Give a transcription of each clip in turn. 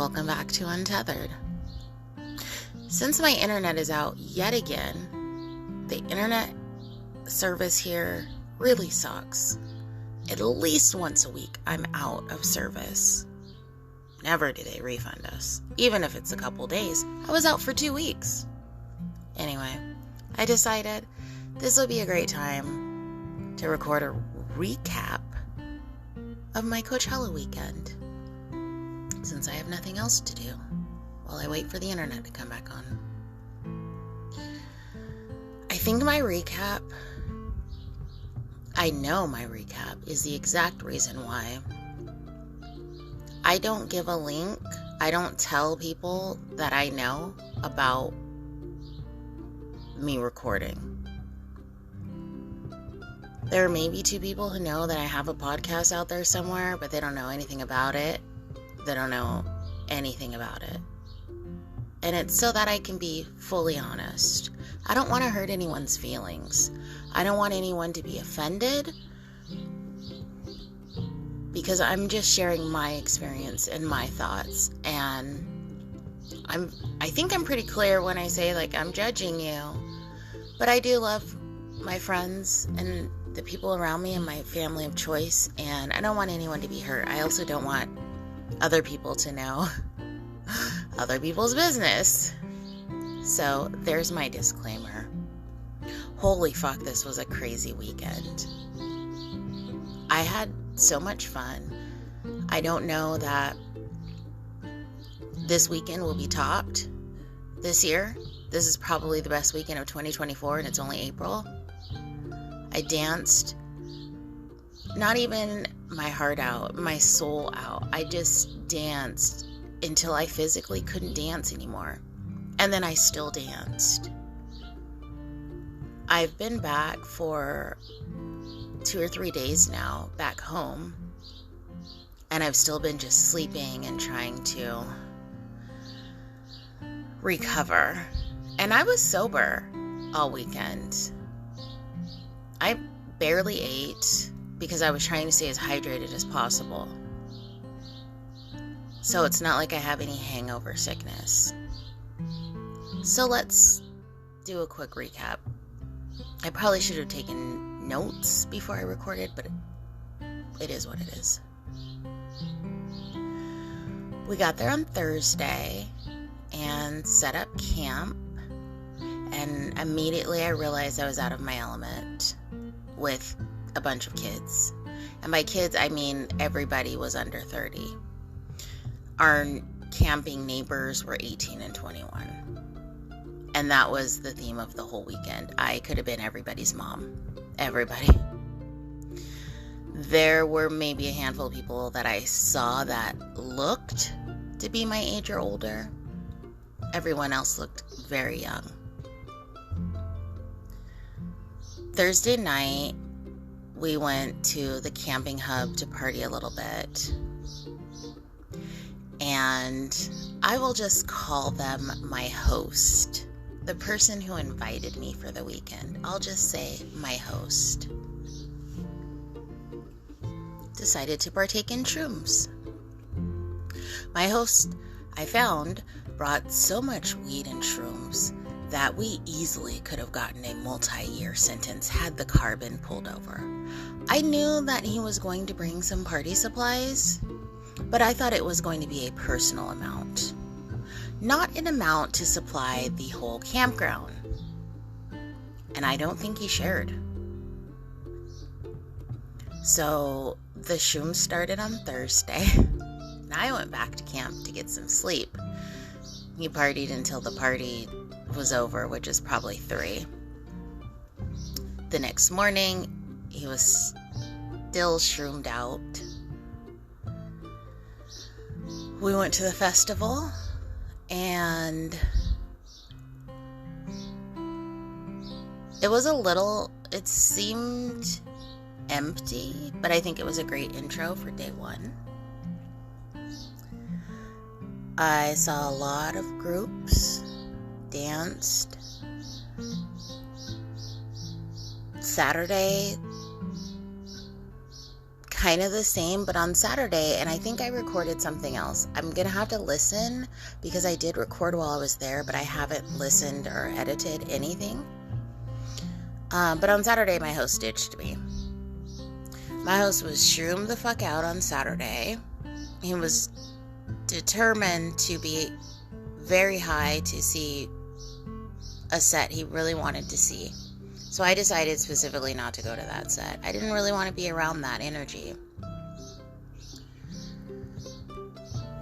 welcome back to Untethered. Since my internet is out yet again, the internet service here really sucks. At least once a week, I'm out of service. Never do they refund us. Even if it's a couple days, I was out for 2 weeks. Anyway, I decided this would be a great time to record a recap of my Coachella weekend, since I have nothing else to do while I wait for the internet to come back on. I know my recap is the exact reason why I don't give a link. I don't tell people that I know about me recording. There may be 2 people who know that I have a podcast out there somewhere, but they don't know anything about it. They don't know anything about it. And it's so that I can be fully honest. I don't want to hurt anyone's feelings. I don't want anyone to be offended, because I'm just sharing my experience and my thoughts. And I think I'm pretty clear when I say, I'm judging you. But I do love my friends and the people around me and my family of choice, and I don't want anyone to be hurt. I also don't want other people to know other people's business. So there's my disclaimer. Holy fuck, this was a crazy weekend. I had so much fun. I don't know that this weekend will be topped this year. This is probably the best weekend of 2024, and it's only April. I danced, not even my heart out, my soul out. I just danced until I physically couldn't dance anymore. And then I still danced. I've been back for 2 or 3 days now, back home. And I've still been just sleeping and trying to recover. And I was sober all weekend. I barely ate because I was trying to stay as hydrated as possible. So it's not like I have any hangover sickness. So let's do a quick recap. I probably should have taken notes before I recorded, but it is what it is. We got there on Thursday and set up camp. And immediately I realized I was out of my element with a bunch of kids. And by kids, I mean everybody was under 30. Our camping neighbors were 18 and 21. And that was the theme of the whole weekend. I could have been everybody's mom. Everybody. There were maybe a handful of people that I saw that looked to be my age or older. Everyone else looked very young. Thursday night, we went to the camping hub to party a little bit. And I will just call them my host. The person who invited me for the weekend. I'll just say my host. Decided to partake in shrooms. My host, I found, brought so much weed and shrooms that we easily could have gotten a multi-year sentence had the car been pulled over. I knew that he was going to bring some party supplies, but I thought it was going to be a personal amount. Not an amount to supply the whole campground. And I don't think he shared. So the shrooms started on Thursday, and I went back to camp to get some sleep. He partied until the party was over, which is probably 3. The next morning, he was still shroomed out. We went to the festival, and it seemed empty, but I think it was a great intro for day 1. I saw a lot of groups, danced. Saturday kind of the same, but on Saturday, and I think I recorded something else. I'm going to have to listen because I did record while I was there, but I haven't listened or edited anything. But on Saturday, my host ditched me. My host was shroomed the fuck out on Saturday. He was determined to be very high to see a set he really wanted to see. So I decided specifically not to go to that set. I didn't really want to be around that energy.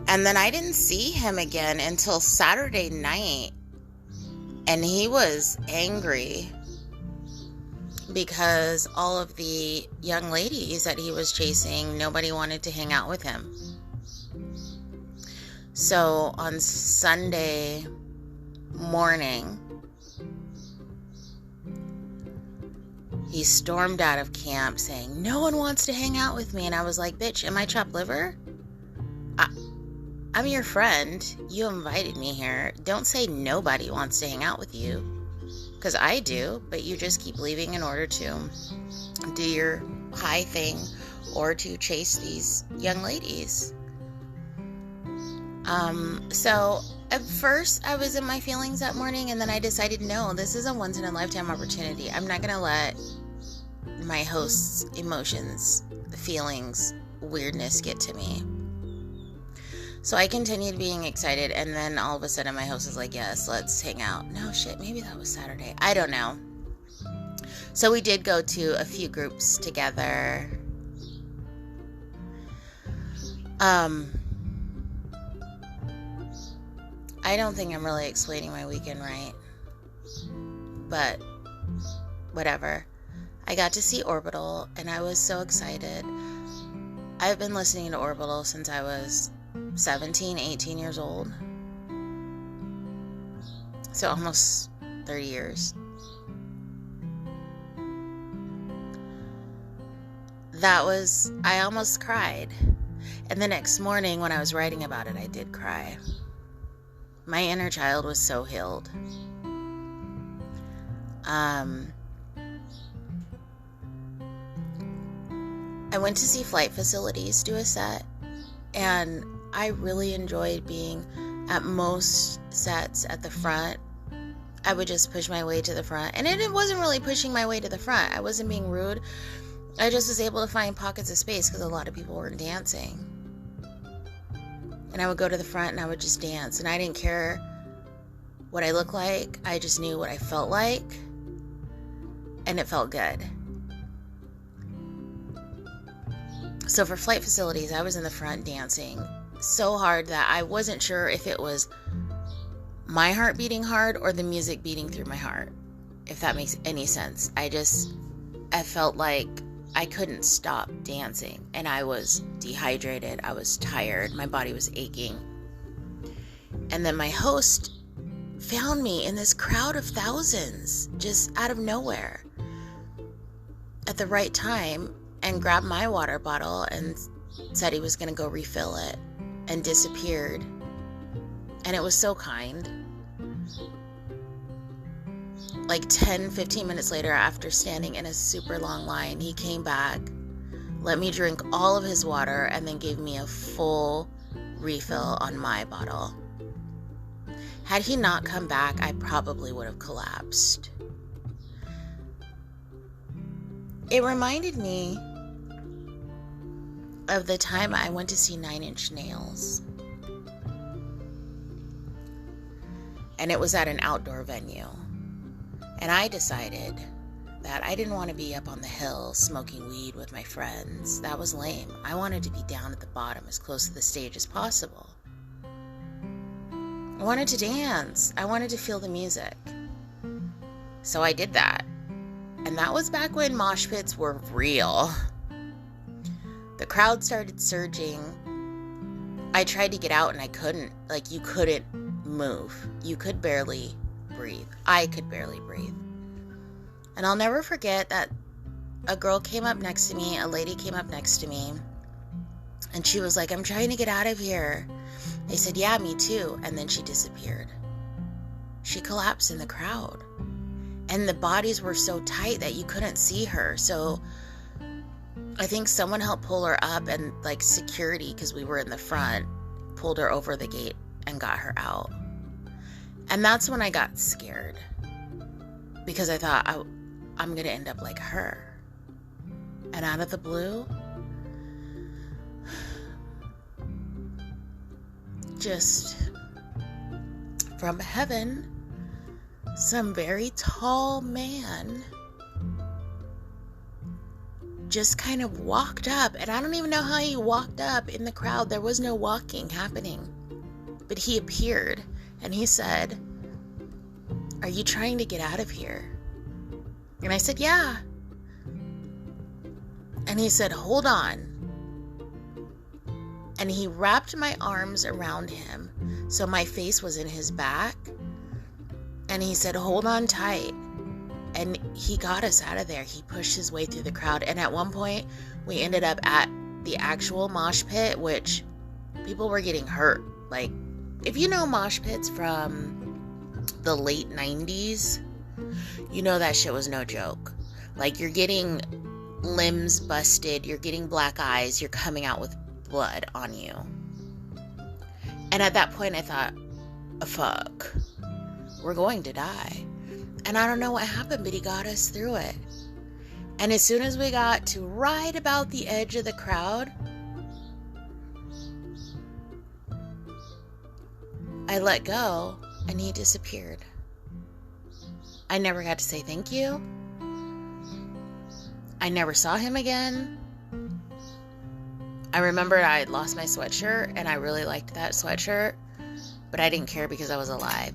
And then I didn't see him again until Saturday night. And he was angry because all of the young ladies that he was chasing, nobody wanted to hang out with him. So on Sunday morning, he stormed out of camp saying, no one wants to hang out with me. And I was like, bitch, am I chopped liver? I'm your friend. You invited me here. Don't say nobody wants to hang out with you. Because I do, but you just keep leaving in order to do your high thing or to chase these young ladies. So at first I was in my feelings that morning, and then I decided, no, this is a once in a lifetime opportunity. I'm not going to let my host's emotions, feelings, weirdness get to me. So I continued being excited, and then all of a sudden my host was like, yes, let's hang out. No, shit, maybe that was Saturday. I don't know. So we did go to a few groups together. I don't think I'm really explaining my weekend right. But whatever. I got to see Orbital, and I was so excited. I've been listening to Orbital since I was 17, 18 years old. So almost 30 years. I almost cried. And the next morning when I was writing about it, I did cry. My inner child was so healed. I went to see Flight Facilities do a set, and I really enjoyed being at most sets at the front. I would just push my way to the front, and it wasn't really pushing my way to the front. I wasn't being rude. I just was able to find pockets of space because a lot of people weren't dancing. And I would go to the front and I would just dance, and I didn't care what I looked like. I just knew what I felt like, and it felt good. So for Flight Facilities, I was in the front dancing so hard that I wasn't sure if it was my heart beating hard or the music beating through my heart, if that makes any sense. I felt like I couldn't stop dancing, and I was dehydrated. I was tired. My body was aching. And then my host found me in this crowd of thousands, just out of nowhere, at the right time, and grabbed my water bottle and said he was going to go refill it, and disappeared. And it was so kind. Like 10, 15 minutes later, after standing in a super long line, he came back, let me drink all of his water, and then gave me a full refill on my bottle. Had he not come back, I probably would have collapsed. It reminded me of the time I went to see 9 Inch Nails. And it was at an outdoor venue. And I decided that I didn't want to be up on the hill smoking weed with my friends. That was lame. I wanted to be down at the bottom, as close to the stage as possible. I wanted to dance. I wanted to feel the music. So I did that. And that was back when mosh pits were real. The crowd started surging. I tried to get out and I couldn't. Like, you couldn't move. You could barely breathe. I could barely breathe. And I'll never forget that a girl came up next to me, a lady came up next to me, and she was like, I'm trying to get out of here. I said, yeah, me too. And then she disappeared. She collapsed in the crowd. And the bodies were so tight that you couldn't see her. So I think someone helped pull her up, and like security, because we were in the front, pulled her over the gate and got her out. And that's when I got scared, because I thought I'm going to end up like her. And out of the blue, just from heaven, some very tall man just kind of walked up. And I don't even know how he walked up in the crowd. There was no walking happening. But he appeared and he said, "Are you trying to get out of here?" And I said, "Yeah." And he said, "Hold on." And he wrapped my arms around him so my face was in his back. And he said, "Hold on tight." And he got us out of there. He pushed his way through the crowd. And at one point, we ended up at the actual mosh pit, which people were getting hurt. Like, if you know mosh pits from the late 90s, you know that shit was no joke. Like, you're getting limbs busted, you're getting black eyes, you're coming out with blood on you. And at that point, I thought, fuck, we're going to die. And I don't know what happened, but he got us through it. And as soon as we got to right about the edge of the crowd, I let go and he disappeared. I never got to say thank you. I never saw him again. I remember I had lost my sweatshirt and I really liked that sweatshirt, but I didn't care because I was alive.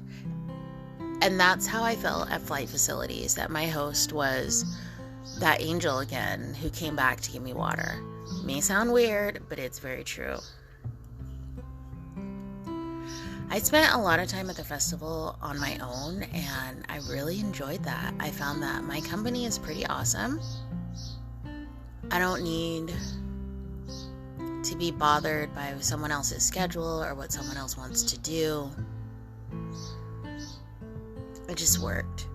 And that's how I felt at flight facilities, that my host was that angel again who came back to give me water. It may sound weird, but it's very true. I spent a lot of time at the festival on my own, and I really enjoyed that. I found that my company is pretty awesome. I don't need to be bothered by someone else's schedule or what someone else wants to do. It just worked.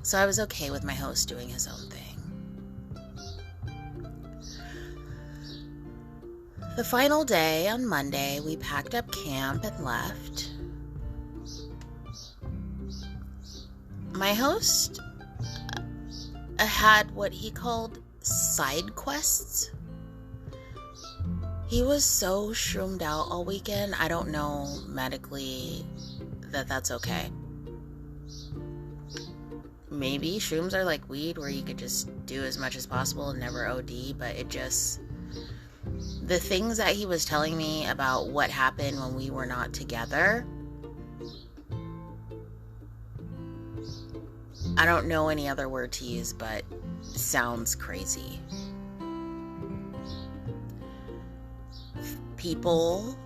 So I was okay with my host doing his own thing. The final day, on Monday, we packed up camp and left. My host had what he called side quests. He was so shroomed out all weekend. I don't know medically that that's okay. Maybe shrooms are like weed where you could just do as much as possible and never OD, but it just... the things that he was telling me about what happened when we were not together, I don't know any other word to use, but it sounds crazy. People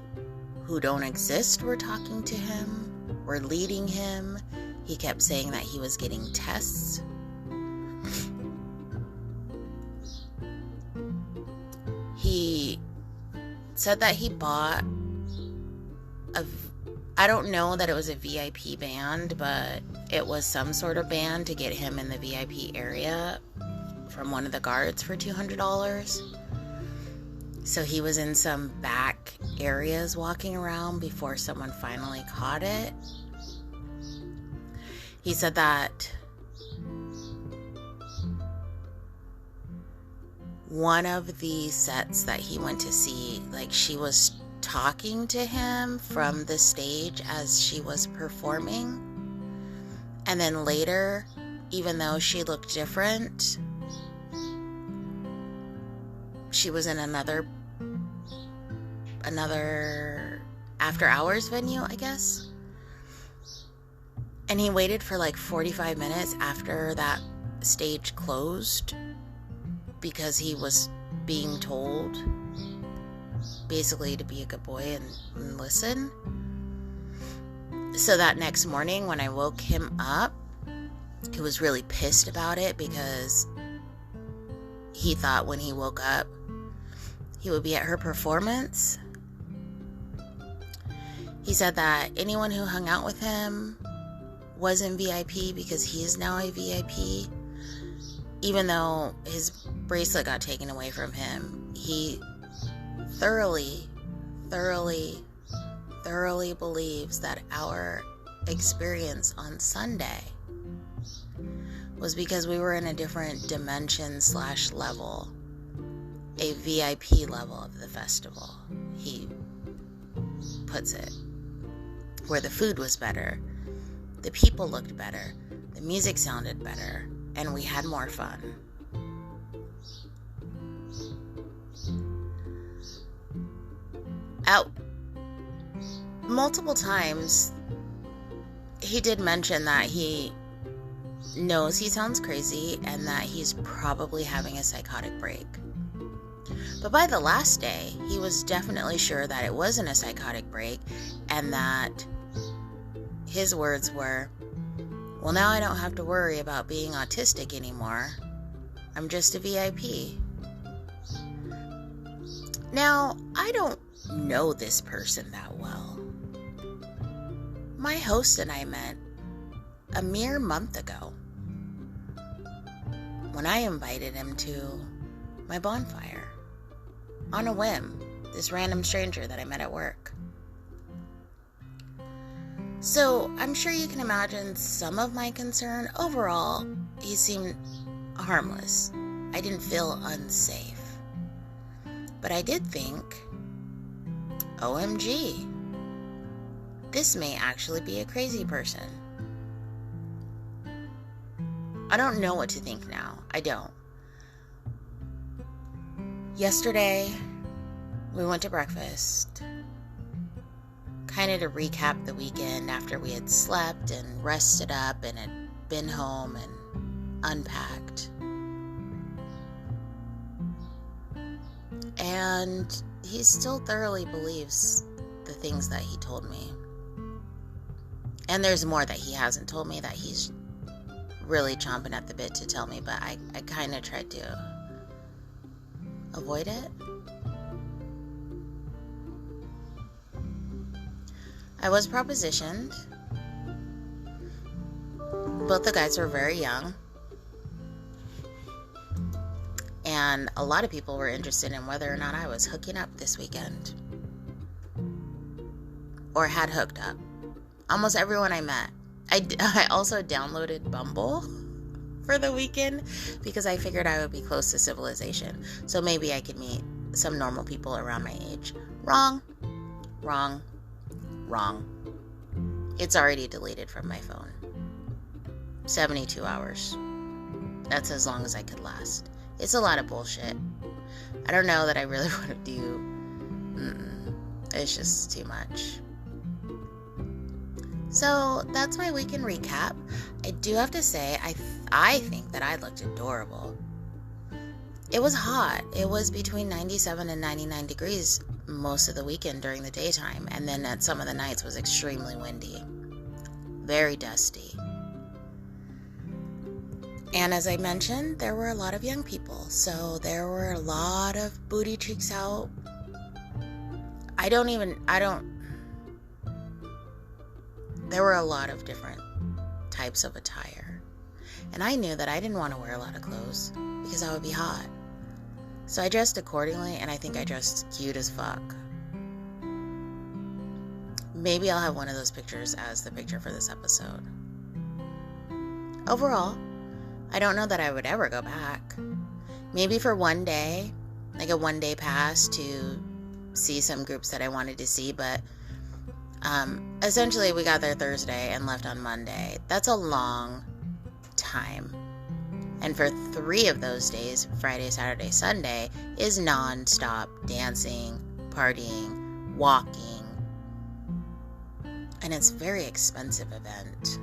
who don't exist were talking to him, were leading him. He kept saying that he was getting tests. He said that he bought I don't know that it was a VIP band, but it was some sort of band to get him in the VIP area from one of the guards for $200. So he was in some back areas walking around before someone finally caught it. He said that one of the sets that he went to see, like, she was talking to him from the stage as she was performing. And then later, even though she looked different, she was in another after hours venue, I guess. And he waited for like 45 minutes after that stage closed because he was being told basically to be a good boy and listen. So that next morning when I woke him up, he was really pissed about it because he thought when he woke up he would be at her performance. He said that anyone who hung out with him was in VIP because he is now a VIP. even though his bracelet got taken away from him, he thoroughly believes that our experience on Sunday was because we were in a different dimension / level, a VIP level of the festival, he puts it, where the food was better, the people looked better, the music sounded better, and we had more fun. Out multiple times, he did mention that he knows he sounds crazy and that he's probably having a psychotic break. But by the last day, he was definitely sure that it wasn't a psychotic break, and that his words were, well, now I don't have to worry about being autistic anymore. I'm just a VIP. Now, I don't know this person that well. My host and I met a mere month ago when I invited him to my bonfire on a whim, this random stranger that I met at work. So I'm sure you can imagine some of my concern. Overall, he seemed harmless. I didn't feel unsafe. But I did think, OMG, this may actually be a crazy person. I don't know what to think now. I don't. Yesterday, we went to breakfast, kind of to recap the weekend after we had slept and rested up and had been home and unpacked. And he still thoroughly believes the things that he told me. And there's more that he hasn't told me that he's really chomping at the bit to tell me, but I kind of tried to avoid it. I was propositioned. Both the guys were very young. And a lot of people were interested in whether or not I was hooking up this weekend. Or had hooked up. Almost everyone I met. I also downloaded Bumble for the weekend because I figured I would be close to civilization. So maybe I could meet some normal people around my age. Wrong. It's already deleted from my phone. 72 hours. That's as long as I could last. It's a lot of bullshit. I don't know that I really want to do. It's just too much. So that's my weekend recap. I do have to say, I think that I looked adorable. It was hot. It was between 97 and 99 degrees most of the weekend during the daytime. And then at some of the nights was extremely windy. Very dusty. And as I mentioned, there were a lot of young people. So there were a lot of booty cheeks out. There were a lot of different types of attire. And I knew that I didn't want to wear a lot of clothes because I would be hot. So I dressed accordingly, and I think I dressed cute as fuck. Maybe I'll have one of those pictures as the picture for this episode. Overall, I don't know that I would ever go back. Maybe for one day, like a one-day pass to see some groups that I wanted to see, but essentially we got there Thursday and left on Monday. That's a long time. And for 3 of those days, Friday, Saturday, Sunday, is non-stop dancing, partying, walking. And it's a very expensive event.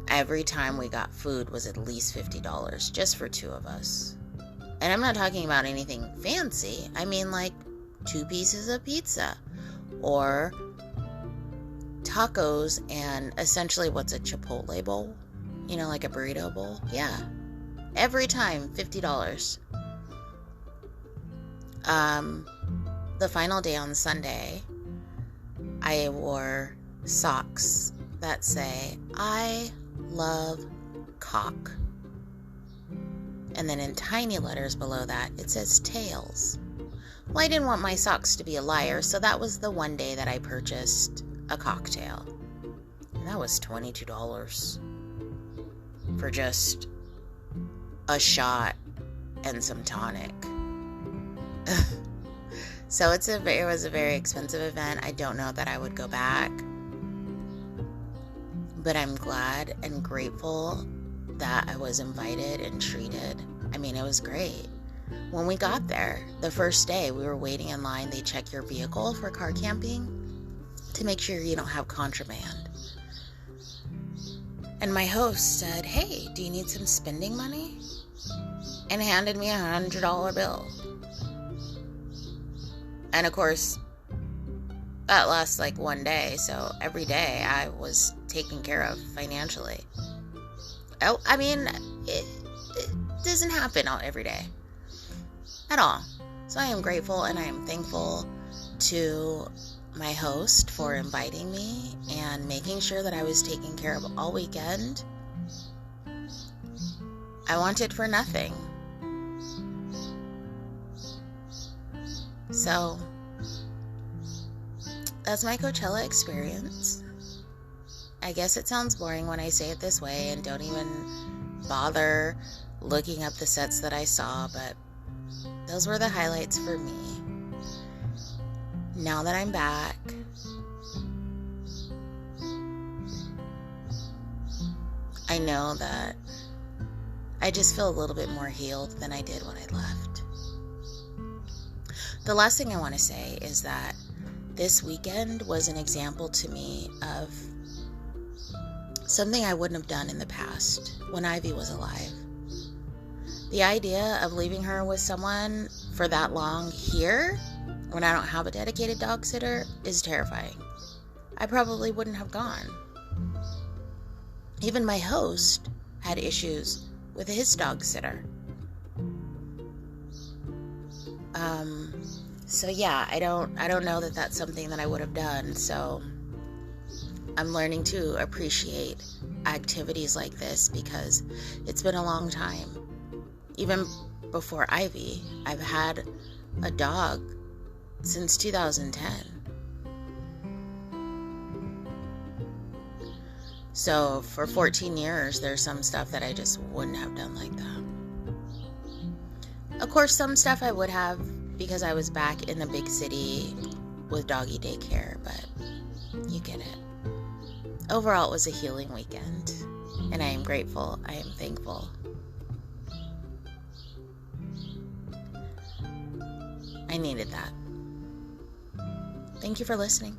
Every time we got food was at least $50 just for 2 of us. And I'm not talking about anything fancy. I mean like 2 pieces of pizza or tacos and essentially what's a Chipotle bowl? You know, like a burrito bowl? Yeah. Every time, $50. The final day on Sunday, I wore socks that say, I love cock. And then in tiny letters below that, it says tails. Well, I didn't want my socks to be a liar, so that was the one day that I purchased a cocktail. And that was $22 for just a shot and some tonic. So it was a very expensive event. I don't know that I would go back, but I'm glad and grateful that I was invited and treated. I mean, it was great. When we got there, the first day, we were waiting in line. They check your vehicle for car camping to make sure you don't have contraband. And my host said, "Hey, do you need some spending money?" And handed me a $100 bill. And of course, that lasts like one day, so every day I was taken care of financially. Oh, I mean, it doesn't happen every day at all. So I am grateful and I am thankful to my host for inviting me and making sure that I was taken care of all weekend. I wanted for nothing. So that's my Coachella experience. I guess it sounds boring when I say it this way and don't even bother looking up the sets that I saw, but those were the highlights for me. Now that I'm back, I know that I just feel a little bit more healed than I did when I left. The last thing I want to say is that this weekend was an example to me of something I wouldn't have done in the past when Ivy was alive. The idea of leaving her with someone for that long here, when I don't have a dedicated dog sitter, is terrifying. I probably wouldn't have gone. Even my host had issues with his dog sitter. So yeah, I don't know that that's something that I would have done. So I'm learning to appreciate activities like this because it's been a long time. Even before Ivy, I've had a dog since 2010. So for 14 years, there's some stuff that I just wouldn't have done like that. Of course, some stuff I would have because I was back in the big city with doggy daycare, but you get it. Overall, it was a healing weekend, and I am grateful. I am thankful. I needed that. Thank you for listening.